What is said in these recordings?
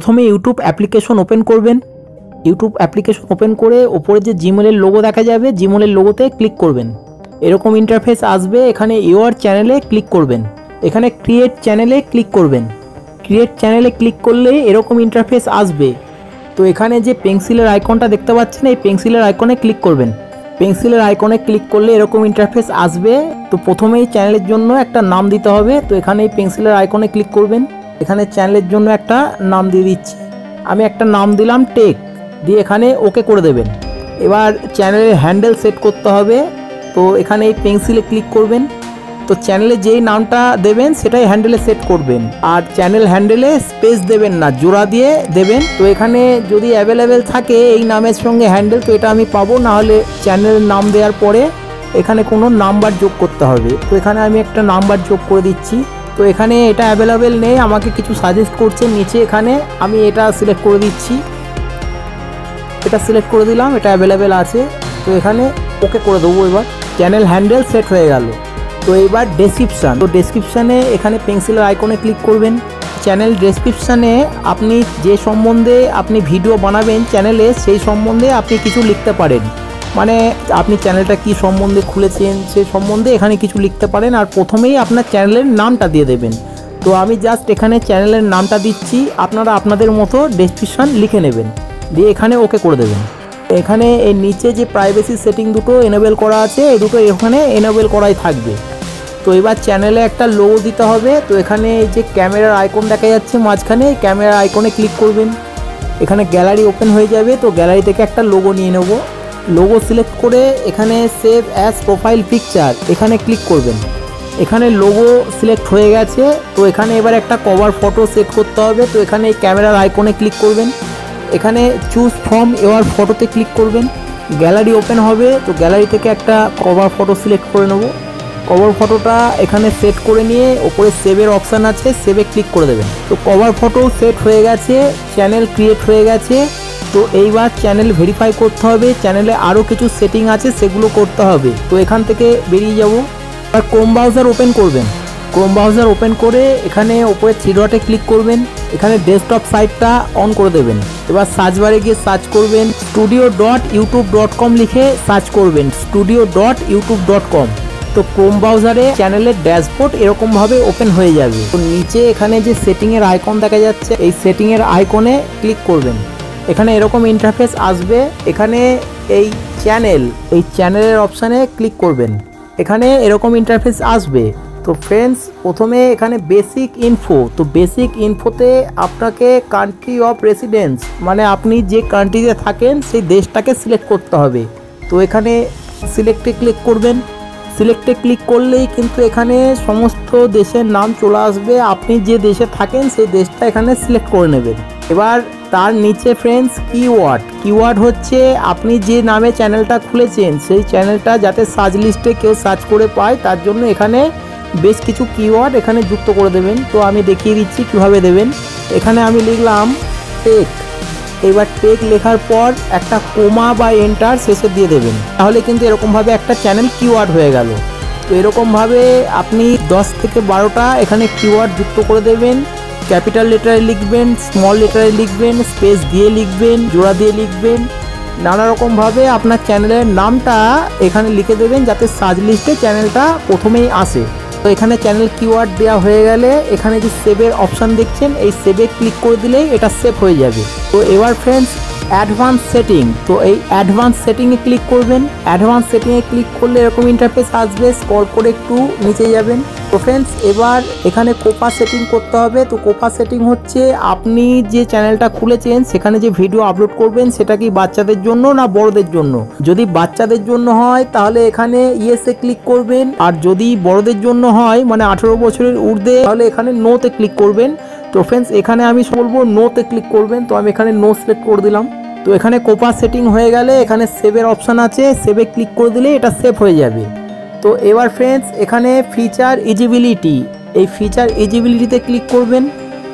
প্রথমে YouTube application open করবেন। YouTube application open করে ওপরে যে জিমেলের লোগো দেখা যাবে, জিমেলের লোগোতে ক্লিক করবেন। এরকম ইন্টারফেস আসবে। এখানে ইউর চ্যানেলে ক্লিক করবেন। এখানে ক্রিয়েট চ্যানেলে ক্লিক করবেন। ক্রিয়েট চ্যানেলে ক্লিক করলে এরকম ইন্টারফেস আসবে। তো এখানে যে পেন্সিলের আইকনটা দেখতে পাচ্ছেন, এই পেন্সিলের আইকনে ক্লিক করবেন। পেন্সিলের আইকনে ক্লিক করলে এরকম ইন্টারফেস আসবে। তো প্রথমেই চ্যানেলের জন্য একটা নাম দিতে হবে। তো এখানে এই পেন্সিলের আইকনে ক্লিক করবেন। এখানে চ্যানেলের জন্য একটা নাম দিয়ে দিচ্ছি। আমি একটা নাম দিলাম টেক, দিয়ে এখানে ওকে করে দেবেন। এবার চ্যানেলের হ্যান্ডেল সেট করতে হবে। তো এখানে এই পেন্সিলে ক্লিক করবেন। তো চ্যানেলে যেই নামটা দেবেন সেটাই হ্যান্ডেলে সেট করবেন। আর চ্যানেল হ্যান্ডেলে স্পেস দেবেন না, জোড়া দিয়ে দেবেন। তো এখানে যদি অ্যাভেলেবেল থাকে এই নামের সঙ্গে হ্যান্ডেল, তো এটা আমি পাবো, না হলে চ্যানেলের নাম দেওয়ার পরে এখানে কোনো নাম্বার যোগ করতে হবে। তো এখানে আমি একটা নাম্বার যোগ করে দিচ্ছি। তো এখানে এটা অ্যাভেলেবেল নেই, আমাকে কিছু সাজেস্ট করছে নিচে। এখানে আমি এটা সিলেক্ট করে দিচ্ছি। এটা সিলেক্ট করে দিলাম, এটা অ্যাভেলেবেল আছে। তো এখানে ওকে করে দেবো। এবার চ্যানেল হ্যান্ডেল সেট হয়ে গেল। তো এবার ডেসক্রিপশান, তো ডেসক্রিপশানে এখানে পেন্সিলের আইকনে ক্লিক করবেন। চ্যানেল ডেসক্রিপশানে আপনি যে সম্বন্ধে আপনি ভিডিও বানাবেন চ্যানেলে, সেই সম্বন্ধে আপনি কিছু লিখতে পারেন। মানে আপনি চ্যানেলটা কি সম্বন্ধে খুলেছেন সেই সম্বন্ধে এখানে কিছু লিখতে পারেন। আর প্রথমেই আপনার চ্যানেলের নামটা দিয়ে দেবেন। তো আমি জাস্ট এখানে চ্যানেলের নামটা দিচ্ছি, আপনারা আপনাদের মতো ডেসক্রিপশান লিখে নেবেন, দিয়ে এখানে ওকে করে দেবেন। এখানে এই নিচে যে প্রাইভেসি সেটিং দুটো এনেবেল করা আছে, এই দুটো এখানে এনেবেল করাই থাকবে। তো এবার চ্যানেলে একটা লোগো দিতে হবে। তো এখানে এই যে ক্যামেরার আইকন দেখা যাচ্ছে মাঝখানে, ক্যামেরার আইকনে ক্লিক করবেন। এখানে গ্যালারি ওপেন হয়ে যাবে। তো গ্যালারি থেকে একটা লোগো নিয়ে নেব। লোগো সিলেক্ট করে এখানে সেভ অ্যাজ প্রোফাইল পিকচার এখানে ক্লিক করবেন। এখানে লোগো সিলেক্ট হয়ে গেছে। তো এখানে এবার একটা কভার ফটো সেট করতে হবে। তো এখানে এই ক্যামেরার আইকনে ক্লিক করবেন। এখানে চুজ ফ্রম ইওর ফটোতে ক্লিক করবেন। গ্যালারি ওপেন হবে। তো গ্যালারি থেকে একটা কভার ফটো সিলেক্ট করে নেব। কভার ফটোটা এখানে সেট করে নিয়ে ওপরে সেভের অপশান আছে, সেভে ক্লিক করে দেবেন। তো কভার ফটো সেট হয়ে গেছে, চ্যানেল ক্রিয়েট হয়ে গেছে। তো এইবার চ্যানেল ভেরিফাই করতে হবে। চ্যানেলে আরও কিছু সেটিং আছে, সেগুলো করতে হবে। তো এখান থেকে বেরিয়ে যাব। আর ক্রোম ব্রাউজার ওপেন করবেন। ক্রোম ব্রাউজার ওপেন করে এখানে ওপরে থ্রি ডটে ক্লিক করবেন। এখানে ডেস্কটপ সাইটটা অন করে দেবেন। এবার সার্চ বারে গিয়ে সার্চ করবেন studio.youtube.com লিখে সার্চ করবেন, studio.youtube.com। তো ক্রোম ব্রাউজারে চ্যানেলের ড্যাশবোর্ড এরকমভাবে ওপেন হয়ে যাবে। তো নিচে এখানে যে সেটিংয়ের আইকন দেখা যাচ্ছে, এই সেটিংয়ের আইকনে ক্লিক করবেন। এখানে এরকম ইন্টারফেস আসবে। এখানে এই চ্যানেলের অপশানে ক্লিক করবেন। এখানে এরকম ইন্টারফেস আসবে। তো ফ্রেন্ডস, প্রথমে এখানে বেসিক ইনফো। তো বেসিক ইনফোতে আপনাকে কান্ট্রি অফ রেসিডেন্স, মানে আপনি যে কান্ট্রিতে থাকেন সেই দেশটাকে সিলেক্ট করতে হবে। তো এখানে সিলেক্টে ক্লিক করবেন। সিলেক্টে ক্লিক করলেই কিন্তু এখানে সমস্ত দেশের নাম চলে আসবে। আপনি যে দেশে থাকেন সেই দেশটা এখানে সিলেক্ট করে নেবেন। এবার তার নিচে ফ্রেন্ডস কিওয়ার্ড হচ্ছে আপনি যে নামে চ্যানেলটা খুলেছেন সেই চ্যানেলটা যাতে সার্চ লিস্টে কেউ সার্চ করে পায়, তার জন্য এখানে বেশ কিছু কিওয়ার্ড এখানে যুক্ত করে দেবেন। তো আমি দেখিয়ে দিচ্ছি কিভাবে দেবেন। এখানে আমি লিখলাম টেক। এবার টেক লেখার পর একটা কোমা বা এন্টার শেষে দিয়ে দেবেন। তাহলে কিন্তু এরকমভাবে একটা চ্যানেল কিওয়ার্ড হয়ে গেল। তো এরকমভাবে আপনি 10 থেকে 12টা এখানে কিওয়ার্ড যুক্ত করে দেবেন। ক্যাপিটাল লেটারে লিখবেন, স্মল লেটারে লিখবেন, স্পেস দিয়ে লিখবেন, জোড়া দিয়ে লিখবেন, নানা রকমভাবে আপনার চ্যানেলের নামটা এখানে লিখে দেবেন যাতে সার্চ লিস্টে চ্যানেলটা প্রথমেই আসে। তো এখানে চ্যানেল কিওয়ার্ড দেওয়া হয়ে গেলে এখানে যে সেভের অপশান দেখছেন, এই সেভে ক্লিক করে দিলেই এটা সেভ হয়ে যাবে। তো এবার ফ্রেন্ডস অ্যাডভান্স সেটিং। তো এই অ্যাডভান্স সেটিংয়ে ক্লিক করবেন। অ্যাডভান্স সেটিংয়ে ক্লিক করলে এরকম ইন্টারফেস আসবে। স্ক্রল করে একটু নিচে যাবেন। তো ফ্রেন্ডস, এবার এখানে কোপা সেটিং করতে হবে। তো কোপা সেটিং হচ্ছে আপনি যে চ্যানেলটা খুলেছেন সেখানে যে ভিডিও আপলোড করবেন সেটা কি বাচ্চাদের জন্য না বড়দের জন্য। যদি বাচ্চাদের জন্য হয় তাহলে এখানে ইয়েসে ক্লিক করবেন। আর যদি বড়দের জন্য হয়, মানে 18 বছরের ঊর্ধ্বে, তাহলে এখানে নোতে ক্লিক করবেন। তো ফ্রেন্ডস, এখানে আমি বলবো নোতে ক্লিক করবেন। তো আমি এখানে নো সিলেক্ট করে দিলাম। তো এখানে কোপা সেটিং হয়ে গেলে এখানে সেভের অপশান আছে, সেভে ক্লিক করে দিলে এটা সেভ হয়ে যাবে। তো এবার ফ্রেন্ডস এখানে ফিচার ইজিবিলিটি, এই ফিচার ইজিবিলিটিতে ক্লিক করবেন।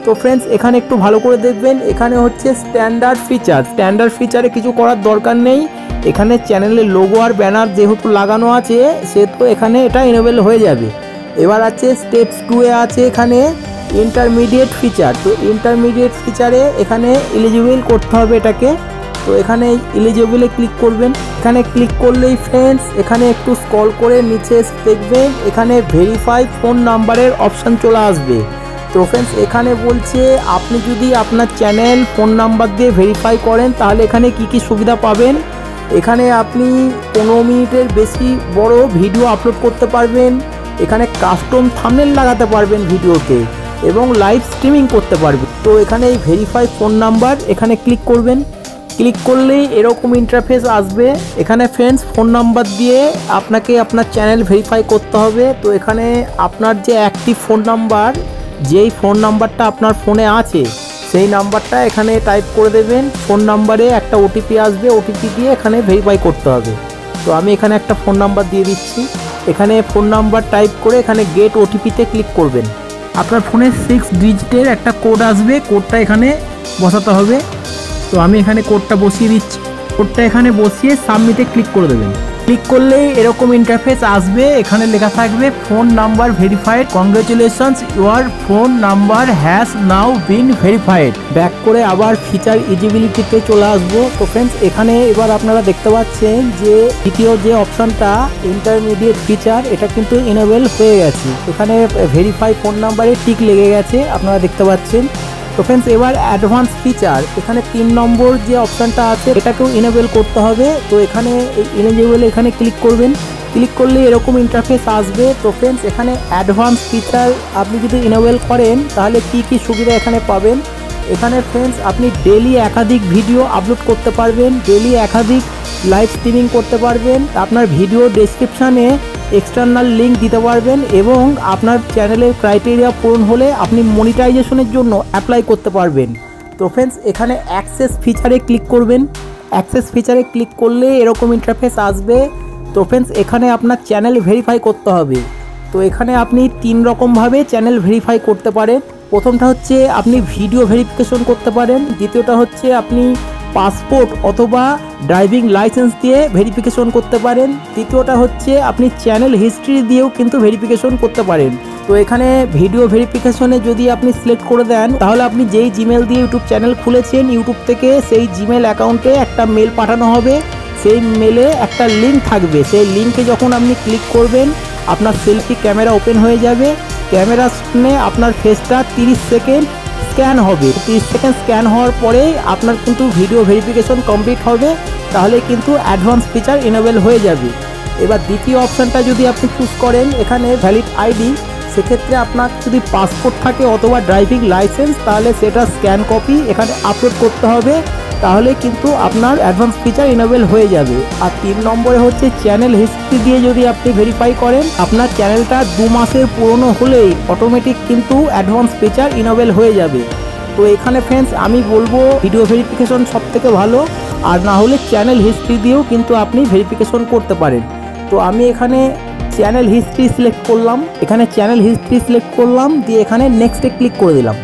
তো ফ্রেন্ডস এখানে একটু ভালো করে দেখবেন। এখানে হচ্ছে স্ট্যান্ডার্ড ফিচারে কিছু করার দরকার নেই। এখানে চ্যানেলের লোগো আর ব্যানার যেহেতু লাগানো আছে সেহেতু এখানে এটা এনেবল হয়ে যাবে। এবার আছে স্টেপস 2 এ আছে এখানে ইন্টারমিডিয়েট ফিচার। তো ইন্টারমিডিয়েট ফিচারে এখানে এলিজিবল করতে হবে এটাকে। তো এখানে এলিজিবলে ক্লিক করবেন। এখানে ক্লিক করলেই ফ্রেন্ডস এখানে একটু স্ক্রল করে নিচে এসে দেখবেন এখানে ভেরিফাই ফোন নাম্বারের অপশান চলে আসবে। তো ফ্রেন্ডস এখানে বলছে আপনি যদি আপনার চ্যানেল ফোন নাম্বার দিয়ে ভেরিফাই করেন তাহলে এখানে কি কি সুবিধা পাবেন। এখানে আপনি 15 মিনিটের বেশি বড় ভিডিও আপলোড করতে পারবেন, এখানে কাস্টম থাম্বনেল লাগাতে পারবেন ভিডিওতে এবং লাইভ স্ট্রিমিং করতে পারবেন। তো এখানে এই ভেরিফাই ফোন নাম্বার এখানে ক্লিক করবেন। ক্লিক করলেই এরকম ইন্টারফেস আসবে। এখানে ফ্রেন্ডস ফোন নাম্বার দিয়ে আপনাকে আপনার চ্যানেল ভেরিফাই করতে হবে। তো এখানে আপনার যে অ্যাক্টিভ ফোন নাম্বার, যেই ফোন নাম্বারটা আপনার ফোনে আছে সেই নাম্বারটা এখানে টাইপ করে দেবেন। ফোন নাম্বারে একটা ওটিপি আসবে, ওটিপি দিয়ে এখানে ভেরিফাই করতে হবে। তো আমি এখানে একটা ফোন নাম্বার দিয়ে দিচ্ছি। এখানে ফোন নাম্বার টাইপ করে এখানে গেট ওটিপিতে ক্লিক করবেন। আপনার ফোনে 6 ডিজিটের একটা কোড আসবে, কোডটা এখানে বসাতে হবে। তো আমি এখানে কোডটা বসিয়ে দিচ্ছি। কোডটা এখানে বসিয়ে সাবমিটে ক্লিক করে দেবেন। ক্লিক করলেই এরকম ইন্টারফেস আসবে। এখানে লেখা থাকবে phone number verified, congratulations your phone number has now bin verified. Back করে আবার ফিচার ইলিজিবিলিটিতে চলে আসবো। তো ফ্রেন্ডস এখানে এবার আপনারা দেখতে পাচ্ছেন যে দ্বিতীয় যে অপশানটা ইন্টারমিডিয়েট ফিচার, এটা কিন্তু এনেবল হয়ে গেছে। এখানে ভেরিফাই ফোন নাম্বারে টিক লেগে গেছে, আপনারা দেখতে পাচ্ছেন। তো ফ্রেন্ডস এবার অ্যাডভান্স ফিচার, এখানে 3 নম্বর যে অপশানটা আছে এটাকেও ইনেবল করতে হবে। তো এখানে এই ইনেবল এখানে ক্লিক করবেন। ক্লিক করলে এরকম ইন্টারফেস আসবে। তো ফ্রেন্ডস এখানে অ্যাডভান্স ফিচার আপনি যদি ইনেবল করেন তাহলে কি কি সুবিধা এখানে পাবেন। এখানে ফ্রেন্ডস আপনি ডেলি একাধিক ভিডিও আপলোড করতে পারবেন, ডেলি একাধিক লাইভ স্ট্রিমিং করতে পারবেন, আপনার ভিডিও ডেসক্রিপশানে এক্সটার্নাল লিঙ্ক দিতে পারবেন এবং আপনার চ্যানেলের ক্রাইটেরিয়া পূরণ হলে আপনি মনিটাইজেশনের জন্য অ্যাপ্লাই করতে পারবেন। তো ফ্রেন্ডস এখানে অ্যাক্সেস ফিচারে ক্লিক করবেন। অ্যাক্সেস ফিচারে ক্লিক করলে এরকম ইন্টারফেস আসবে। তো ফ্রেন্ডস এখানে আপনার চ্যানেল ভেরিফাই করতে হবে। তো এখানে আপনি 3 রকমভাবে চ্যানেল ভেরিফাই করতে পারেন। প্রথমটা হচ্ছে আপনি ভিডিও ভেরিফিকেশন করতে পারেন, দ্বিতীয়টা হচ্ছে আপনি পাসপোর্ট অথবা ড্রাইভিং লাইসেন্স দিয়ে ভেরিফিকেশন করতে পারেন, তৃতীয়টা হচ্ছে আপনি চ্যানেল হিস্ট্রি দিয়েও কিন্তু ভেরিফিকেশন করতে পারেন। তো এখানে ভিডিও ভেরিফিকেশনে যদি আপনি সিলেক্ট করে দেন তাহলে আপনি যেই জিমেল দিয়ে ইউটিউব চ্যানেল খুলেছেন ইউটিউব থেকে সেই জিমেল অ্যাকাউন্টে একটা মেল পাঠানো হবে, সেই মেলে একটা লিঙ্ক থাকবে, সেই লিঙ্কে যখন আপনি ক্লিক করবেন আপনার সেলফি ক্যামেরা ওপেন হয়ে যাবে। ক্যামেরার সামনে আপনার ফেসটা 30 সেকেন্ড স্ক্যান হবে। 30 সেকেন্ড স্ক্যান হওয়ার পরেই আপনার কিন্তু ভিডিও ভেরিফিকেশন কমপ্লিট হবে, তাহলে কিন্তু অ্যাডভান্স ফিচার এনেবল হয়ে যাবে। এবার দ্বিতীয় অপশানটা যদি আপনি চুজ করেন এখানে ভ্যালিড আইডি, সেক্ষেত্রে আপনার যদি পাসপোর্ট থাকে অথবা ড্রাইভিং লাইসেন্স তাহলে সেটা স্ক্যান কপি এখানে আপলোড করতে হবে, তাহলে কিন্তু আপনার অ্যাডভান্স ফিচার এনেবল হয়ে যাবে। আর 3 নম্বরে হচ্ছে চ্যানেল হিস্ট্রি দিয়ে যদি আপনি ভেরিফাই করেন আপনার চ্যানেলটা 2 মাসের পুরনো হলেই অটোমেটিক কিন্তু অ্যাডভান্স ফিচার এনেবল হয়ে যাবে। তো এখানে ফ্রেন্ডস আমি বলবো ভিডিও ভেরিফিকেশন সবথেকে ভালো, আর না হলে চ্যানেল হিস্ট্রি দিয়েও কিন্তু আপনি ভেরিফিকেশন করতে পারেন। তো আমি এখানে চ্যানেল হিস্ট্রি সিলেক্ট করলাম, এখানে চ্যানেল হিস্ট্রি সিলেক্ট করলাম, দিয়ে এখানে নেক্সটে ক্লিক করে দিলাম।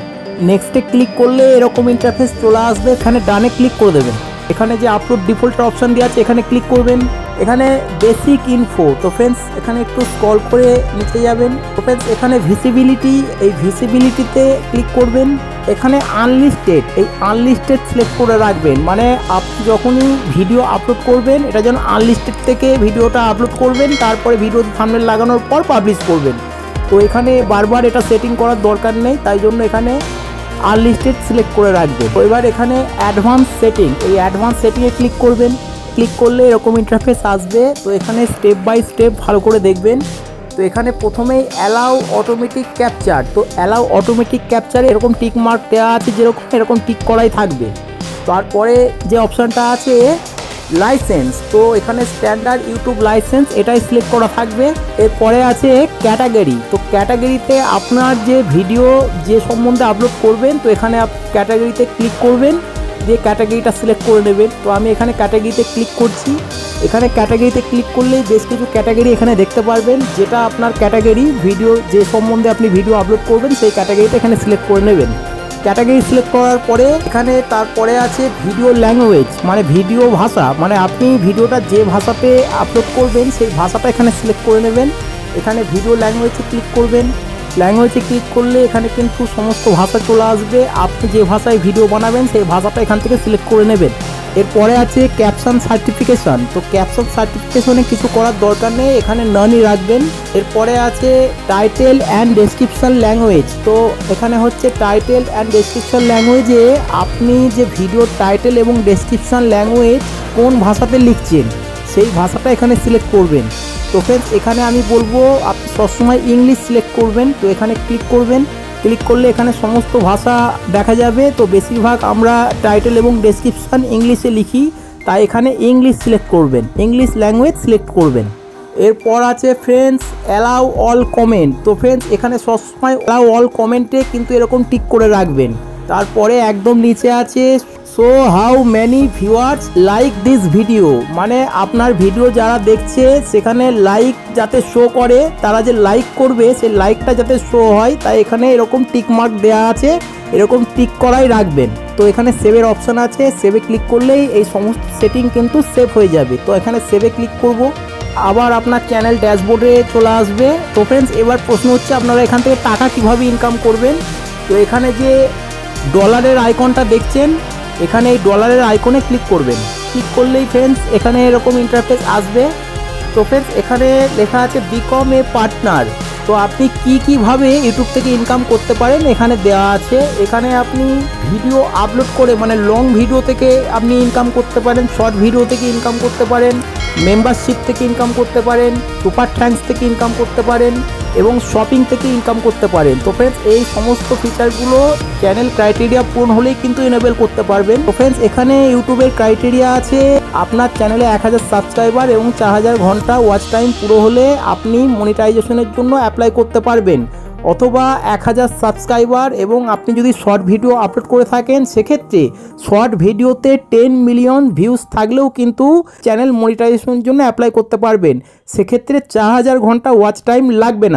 নেক্সটে ক্লিক করলে এরকম ইন্টারফেস চলে আসবে, এখানে ডানে ক্লিক করে দেবেন। এখানে যে আপলোড ডিফল্টের অপশান দেওয়া আছে এখানে ক্লিক করবেন। এখানে বেসিক ইনফো, তো ফ্রেন্ডস এখানে একটু স্ক্রল করে নিচে যাবেন। তো ফ্রেন্ডস এখানে ভিজিবিলিটি, এই ভিজিবিলিটিতে ক্লিক করবেন। এখানে আনলিস্টেড, এই আনলিস্টেড সিলেক্ট করে রাখবেন, মানে আপনি যখনই ভিডিও আপলোড করবেন এটা যেন আনলিস্টেড থেকে ভিডিওটা আপলোড করবেন, তারপরে ভিডিও থাম্বনেল লাগানোর পর পাবলিশ করবেন। তো এখানে বারবার এটা সেটিং করার দরকার নেই, তাই জন্য এখানে আনলিস্টেড সিলেক্ট করে রাখবে। তো এবার এখানে অ্যাডভান্স সেটিং, এই অ্যাডভান্স সেটিংয়ে ক্লিক করবেন। ক্লিক করলে এরকম ইন্টারফেস আসবে। তো এখানে স্টেপ বাই স্টেপ ভালো করে দেখবেন। তো এখানে প্রথমেই অ্যালাউ অটোমেটিক ক্যাপচার, তো অ্যালাউ অটোমেটিক ক্যাপচারে এরকম টিক মার্ক দেওয়া আছে, যেরকম এরকম টিক করাই থাকবে। তারপরে যে অপশানটা আছে লাইসেন্স, তো এখানে স্ট্যান্ডার্ড ইউটিউব লাইসেন্স এটাই সিলেক্ট করা থাকবে। এরপরে আছে ক্যাটাগরি, তো ক্যাটাগরিতে আপনার যে ভিডিও যে সম্বন্ধে আপলোড করবেন তো এখানে ক্যাটাগরিতে ক্লিক করবেন, দিয়ে ক্যাটাগরিটা সিলেক্ট করে নেবেন। তো আমি এখানে ক্যাটাগরিতে ক্লিক করছি। এখানে ক্যাটাগরিতে ক্লিক করলেই বেশ কিছু ক্যাটাগরি এখানে দেখতে পারবেন, যেটা আপনার ক্যাটাগরি ভিডিও যে সম্বন্ধে আপনি ভিডিও আপলোড করবেন সেই ক্যাটাগরিটা এখানে সিলেক্ট করে নেবেন। ক্যাটাগরি সিলেক্ট করার পরে এখানে তারপরে আছে ভিডিও ল্যাঙ্গুয়েজ, মানে ভিডিও ভাষা, মানে আপনি ভিডিওটা যে ভাষাতে আপলোড করবেন সেই ভাষাটা এখানে সিলেক্ট করে নেবেন। এখানে ভিডিও ল্যাঙ্গুয়েজে ক্লিক করবেন। ল্যাঙ্গুয়েজে ক্লিক করলে এখানে কিন্তু সমস্ত ভাষা চলে আসবে। আপনি যে ভাষায় ভিডিও বানাবেন সেই ভাষাটা এখান থেকে সিলেক্ট করে নেবেন। এরপরে আছে ক্যাপশন সার্টিফিকেশন। তো ক্যাপশন সার্টিফিকেশনে কিছু করার দরকার নেই, এখানে নানই রাখবেন। এরপরে আছে টাইটেল অ্যান্ড ডেসক্রিপশন ল্যাঙ্গুয়েজ। তো এখানে হচ্ছে টাইটেল অ্যান্ড ডেসক্রিপশন ল্যাঙ্গুয়েজে আপনি যে ভিডিওর টাইটেল এবং ডেসক্রিপশন ল্যাঙ্গুয়েজ কোন ভাষাতে লিখছেন সেই ভাষাটা এখানে সিলেক্ট করবেন। তো ফ্রেন্ডস এখানে আমি বলবো আপনি সবসময় ইংলিশ সিলেক্ট করবেন। তো এখানে ক্লিক করবেন, ক্লিক করলে এখানে সমস্ত ভাষা দেখা যাবে। তো বেশিরভাগ আমরা টাইটেল এবং ডেসক্রিপশন ইংলিশে লিখি, তাই এখানে ইংলিশ সিলেক্ট করবেন, ইংলিশ ল্যাঙ্গুয়েজ সিলেক্ট করবেন। এরপর আছে ফ্রেন্ডস অ্যালাউ অল কমেন্ট। তো ফ্রেন্ডস এখানে সবসময় অ্যালাউ অল কমেন্টে কিন্তু এরকম টিক করে রাখবেন। তারপরে একদম নিচে আছে so how many viewers like this video, মানে আপনার ভিডিও যারা দেখছে সেখানে লাইক যাতে শো করে, তারা যে লাইক করবে সেই লাইকটা যাতে শো হয়, তাই এখানে এরকম টিক মার্ক দেওয়া আছে, এরকম টিক করাই রাখবেন। তো এখানে সেভের অপশান আছে, সেভে ক্লিক করলেই এই সমস্ত সেটিং কিন্তু সেভ হয়ে যাবে। তো এখানে সেভে ক্লিক করব, আবার আপনার চ্যানেল ড্যাশবোর্ডে চলে আসবে। তো ফ্রেন্ডস এবার প্রশ্ন হচ্ছে আপনারা এখান থেকে টাকা কিভাবে ইনকাম করবেন। তো এখানে যে ডলারের আইকনটা দেখছেন, এখানে এই ডলারের আইকনে ক্লিক করবেন। ক্লিক করলেই ফ্রেন্ডস এখানে এরকম ইন্টারফেস আসবে। তো ফ্রেন্ডস এখানে লেখা আছে বিকম এ পার্টনার। তো আপনি কীভাবে ইউটিউব থেকে ইনকাম করতে পারেন এখানে দেওয়া আছে। এখানে আপনি ভিডিও আপলোড করে মানে লং ভিডিও থেকে আপনি ইনকাম করতে পারেন, শর্ট ভিডিও থেকে ইনকাম করতে পারেন, মেম্বারশিপ থেকে ইনকাম করতে পারেন, সুপার থ্যাঙ্কস থেকে ইনকাম করতে পারেন এবং শপিং থেকে ইনকাম করতে পারেন। তো ফ্রেন্ডস এই সমস্ত ফিচারগুলো চ্যানেল ক্রাইটেরিয়া পূরণ হলেই কিন্তু এনেবল করতে পারবেন। তো ফ্রেন্ডস এখানে ইউটিউবের ক্রাইটেরিয়া আছে আপনার চ্যানেলে 1000 সাবস্ক্রাইবার এবং 4000 ঘন্টা ওয়াচ টাইম পুরো হলে আপনি মনিটাইজেশনের জন্য অ্যাপ্লাই করতে পারবেন, অথবা 1000 সাবস্ক্রাইবার এবং আপনি যদি শর্ট ভিডিও আপলোড করে থাকেন সেক্ষেত্রে শর্ট ভিডিওতে 10 মিলিয়ন ভিউজ থাকলেও কিন্তু চ্যানেল মনিটাইজেশনের জন্য অ্যাপ্লাই করতে পারবেন। সেক্ষেত্রে 4000 ঘন্টা ওয়াচ টাইম লাগবে না।